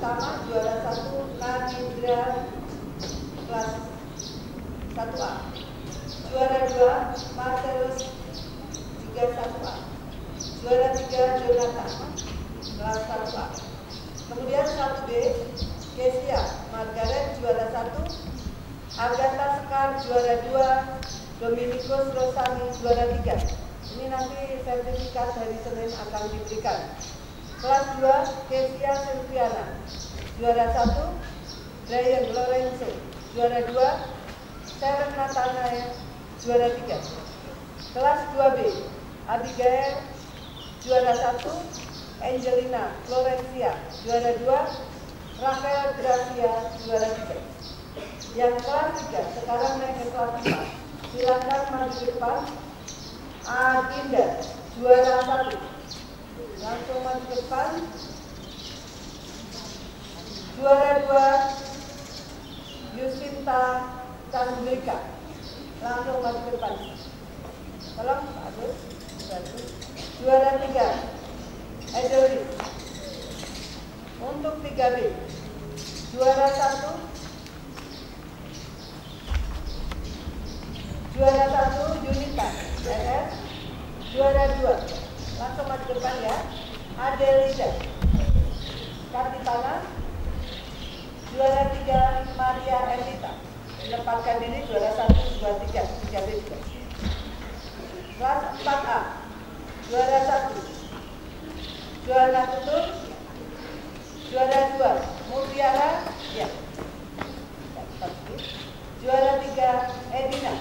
pertama juara 1 Kanindra kelas 1A. Juara 2 Marcelus 31A. Juara 3 Jonathan kelas 1A. Kemudian 1B Kesia Margaret juara 1, Agatha Sekar juara 2, Dominikus Rosani juara 3. Ini nanti sertifikat hari Senin akan diberikan. Kelas 2 Kesia Silviana juara 1, Brian Lorenzo juara 2, Sharon Nathanael juara 3. Kelas 2B Abigail juara 1, Angelina Florencia juara 2, Rafael Gracia juara 3. Yang kelas 3 sekarang naik ke kelas 4. Silakan maju ke depan. Adinda juara 1. Langsung maju ke depan. Juara 2 Yusinta Chandrika. Langsung maju ke depan. Tolong Pak Agus. Juara 3 Edolis. Untuk 3B juara 1 Yunita RS. Juara 2 langsung maju ke depan ya, Adelida Kartitana. Juara 3 Maria Elita. Menempatkan diri juara 1, 2, 3 3B juga. Kelas 4A juara 1 Juara Tutur. Juara 2 Mutiara ya. Juara 3 Edina.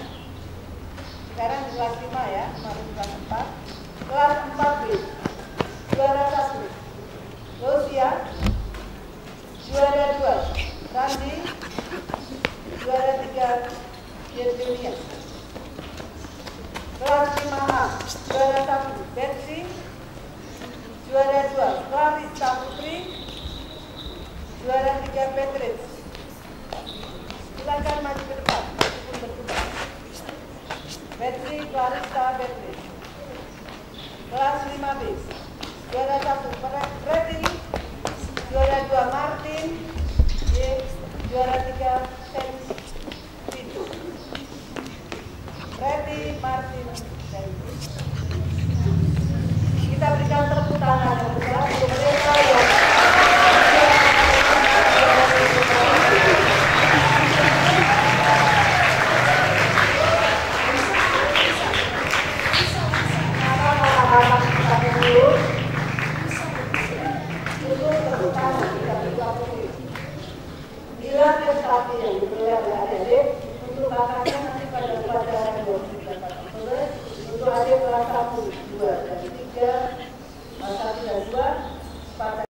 Sekarang di kelas 5 ya, kemarin kelas 4. Kelas 4B juara 1 Rosia. Juara 2 Randi. Juara 3 Virginia. Kelas 5A juara 1 Betsy. Juara 2 Clarissa Putri. Juara 3 Petris. Silakan maju ke depan meskipun bertugas. Petri, Clarissa, Petris. Kelas 5B juara 1 Preti. Juara 2 Martin. Juara 3 Sensitu. Preti, Martin,